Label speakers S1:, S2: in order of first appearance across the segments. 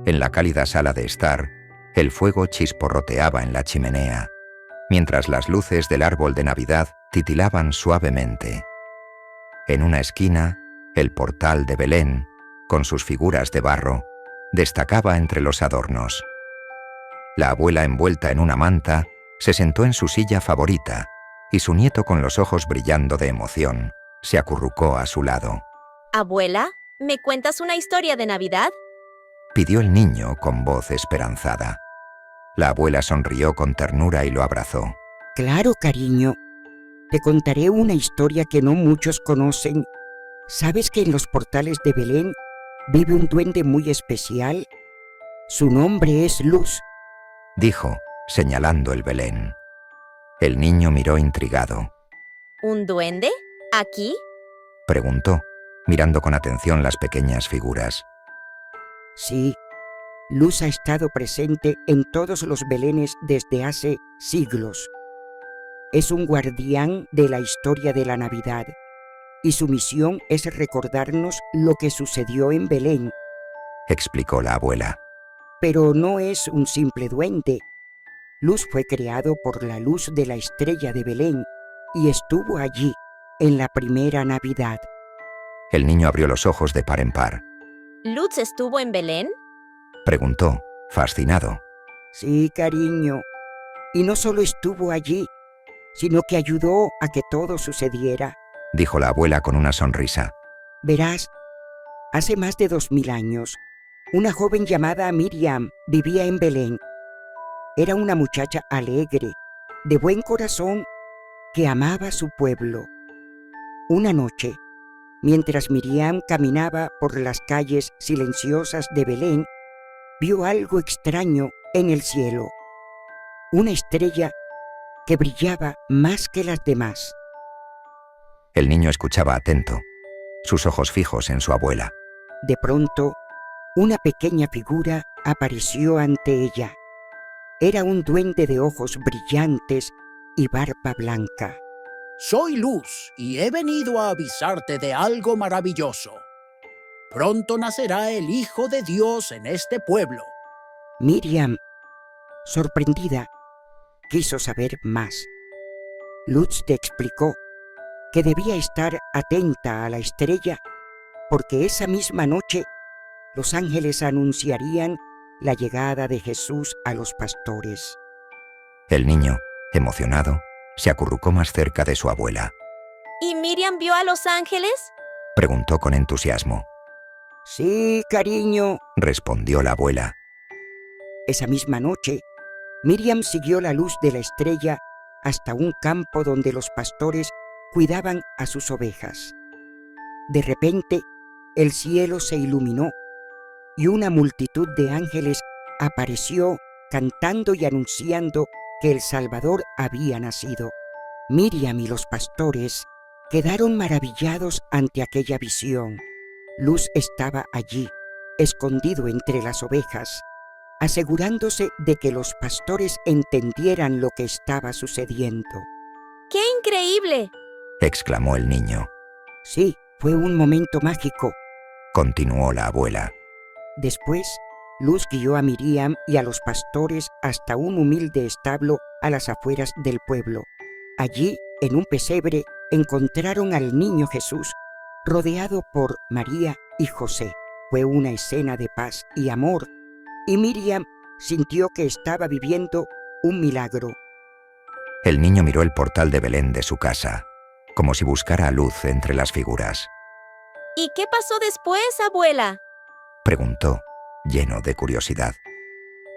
S1: En la cálida sala de estar, el fuego chisporroteaba en la chimenea, mientras las luces del árbol de Navidad titilaban suavemente. En una esquina, el portal de Belén, con sus figuras de barro, destacaba entre los adornos. La abuela, envuelta en una manta, se sentó en su silla favorita, y su nieto, con los ojos brillando de emoción, se acurrucó a su lado.
S2: Abuela, ¿me cuentas una historia de Navidad?
S1: Pidió el niño con voz esperanzada. La abuela sonrió con ternura y lo abrazó.
S3: Claro, cariño. Te contaré una historia que no muchos conocen. ¿Sabes que en los portales de Belén vive un duende muy especial? Su nombre es Luz,
S1: dijo, señalando el Belén. El niño miró intrigado.
S2: ¿Un duende? ¿Aquí?
S1: Preguntó, mirando con atención las pequeñas figuras.
S3: Sí, Luz ha estado presente en todos los Belenes desde hace siglos. Es un guardián de la historia de la Navidad, y su misión es recordarnos lo que sucedió en Belén.
S1: Explicó la abuela.
S3: Pero no es un simple duende. Luz fue creado por la luz de la estrella de Belén y estuvo allí en la primera Navidad.
S1: El niño abrió los ojos de par en par.
S2: ¿Luz estuvo en Belén?
S1: Preguntó, fascinado.
S3: Sí, cariño. Y no solo estuvo allí, sino que ayudó a que todo sucediera.
S1: Dijo la abuela con una sonrisa.
S3: Verás, hace más de 2000 años, una joven llamada Miriam vivía en Belén. Era una muchacha alegre, de buen corazón, que amaba su pueblo. Una noche, mientras Miriam caminaba por las calles silenciosas de Belén, vio algo extraño en el cielo. Una estrella que brillaba más que las demás.
S1: El niño escuchaba atento, sus ojos fijos en su abuela.
S3: De pronto, una pequeña figura apareció ante ella. Era un duende de ojos brillantes y barba blanca.
S4: Soy Luz y he venido a avisarte de algo maravilloso. Pronto nacerá el Hijo de Dios en este pueblo.
S3: Miriam, sorprendida, quiso saber más. Luz te explicó que debía estar atenta a la estrella porque esa misma noche los ángeles anunciarían la llegada de Jesús a los pastores.
S1: El niño, emocionado, se acurrucó más cerca de su abuela.
S2: ¿Y Miriam vio a los ángeles?
S1: Preguntó con entusiasmo.
S3: Sí, cariño,
S1: respondió la abuela.
S3: Esa misma noche, Miriam siguió la luz de la estrella hasta un campo donde los pastores cuidaban a sus ovejas. De repente, el cielo se iluminó y una multitud de ángeles apareció cantando y anunciando que el Salvador había nacido. Miriam y los pastores quedaron maravillados ante aquella visión. Luz estaba allí, escondido entre las ovejas, asegurándose de que los pastores entendieran lo que estaba sucediendo.
S2: ¡Qué increíble!,
S1: exclamó el niño.
S3: Sí, fue un momento mágico,
S1: continuó la abuela.
S3: Después, Luz guió a Miriam y a los pastores hasta un humilde establo a las afueras del pueblo. Allí, en un pesebre, encontraron al niño Jesús rodeado por María y José. Fue una escena de paz y amor, y Miriam sintió que estaba viviendo un milagro.
S1: El niño miró el portal de Belén de su casa, como si buscara luz entre las figuras.
S2: ¿Y qué pasó después, abuela?
S1: Preguntó, lleno de curiosidad.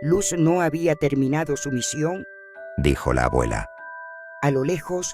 S3: Luz no había terminado su misión.
S1: Dijo la abuela.
S3: A lo lejos,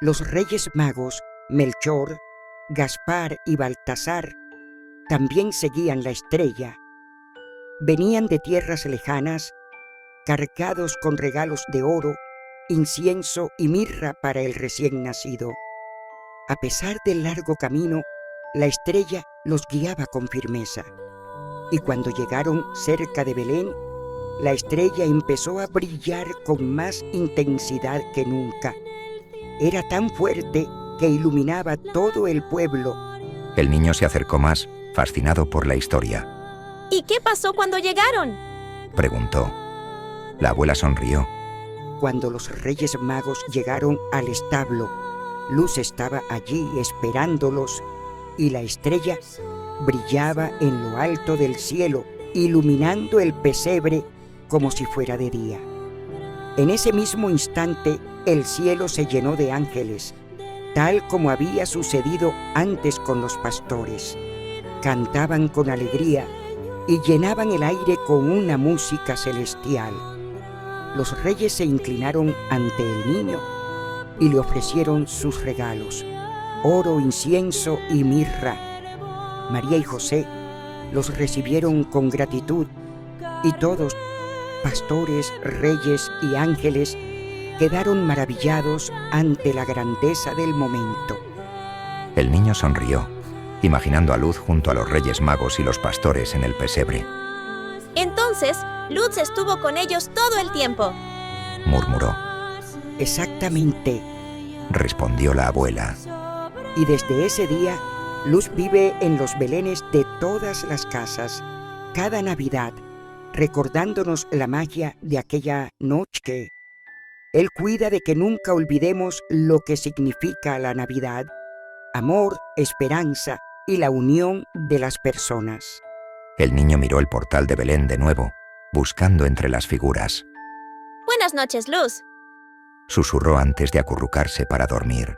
S3: los reyes magos, Melchor, Gaspar y Baltasar, también seguían la estrella. Venían de tierras lejanas, cargados con regalos de oro, incienso y mirra para el recién nacido. A pesar del largo camino, la estrella los guiaba con firmeza. Y cuando llegaron cerca de Belén, la estrella empezó a brillar con más intensidad que nunca. Era tan fuerte que iluminaba todo el pueblo.
S1: El niño se acercó más, fascinado por la historia.
S2: ¿Y qué pasó cuando llegaron?
S1: Preguntó. La abuela sonrió.
S3: Cuando los Reyes Magos llegaron al establo, Luz estaba allí esperándolos y la estrella brillaba en lo alto del cielo, iluminando el pesebre como si fuera de día. En ese mismo instante, el cielo se llenó de ángeles, tal como había sucedido antes con los pastores. Cantaban con alegría y llenaban el aire con una música celestial. Los reyes se inclinaron ante el niño y le ofrecieron sus regalos, oro, incienso y mirra. María y José los recibieron con gratitud y todos, pastores, reyes y ángeles, quedaron maravillados ante la grandeza del momento.
S1: El niño sonrió, imaginando a Luz junto a los Reyes Magos y los pastores en el pesebre.
S2: Entonces, Luz estuvo con ellos todo el tiempo.
S1: Murmuró.
S3: Exactamente.
S1: Respondió la abuela.
S3: Y desde ese día, Luz vive en los belenes de todas las casas, cada Navidad, recordándonos la magia de aquella noche. Él cuida de que nunca olvidemos lo que significa la Navidad: amor, esperanza y la unión de las personas.
S1: El niño miró el portal de Belén de nuevo, buscando entre las figuras.
S2: Buenas noches, Luz.
S1: Susurró antes de acurrucarse para dormir.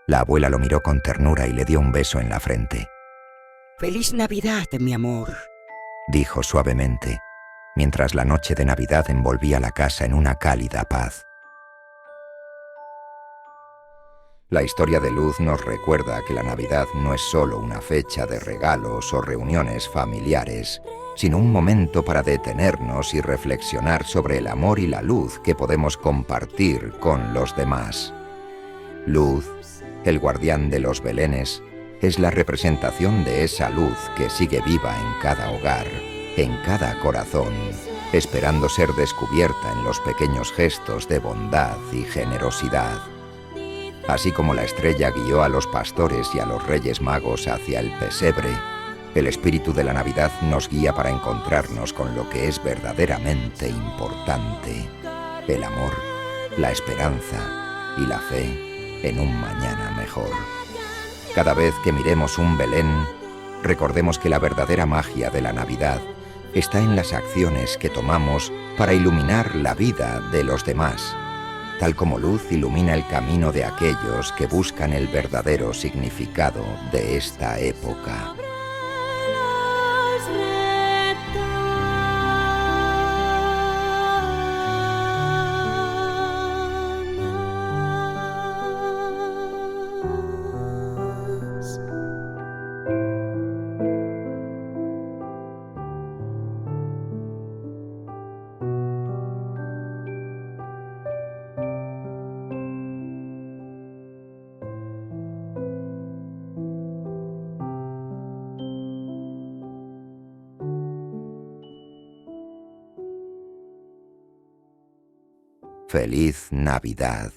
S1: La abuela lo miró con ternura y le dio un beso en la frente.
S3: ¡Feliz Navidad, mi amor!,
S1: dijo suavemente, mientras la noche de Navidad envolvía la casa en una cálida paz. La historia de Luz nos recuerda que la Navidad no es solo una fecha de regalos o reuniones familiares, sino un momento para detenernos y reflexionar sobre el amor y la luz que podemos compartir con los demás. Luz, el guardián de los belenes, es la representación de esa luz que sigue viva en cada hogar, en cada corazón, esperando ser descubierta en los pequeños gestos de bondad y generosidad. Así como la estrella guió a los pastores y a los Reyes Magos hacia el pesebre, el espíritu de la Navidad nos guía para encontrarnos con lo que es verdaderamente importante: el amor, la esperanza y la fe en un mañana mejor. Cada vez que miremos un Belén, recordemos que la verdadera magia de la Navidad está en las acciones que tomamos para iluminar la vida de los demás, tal como luz ilumina el camino de aquellos que buscan el verdadero significado de esta época. Feliz Navidad.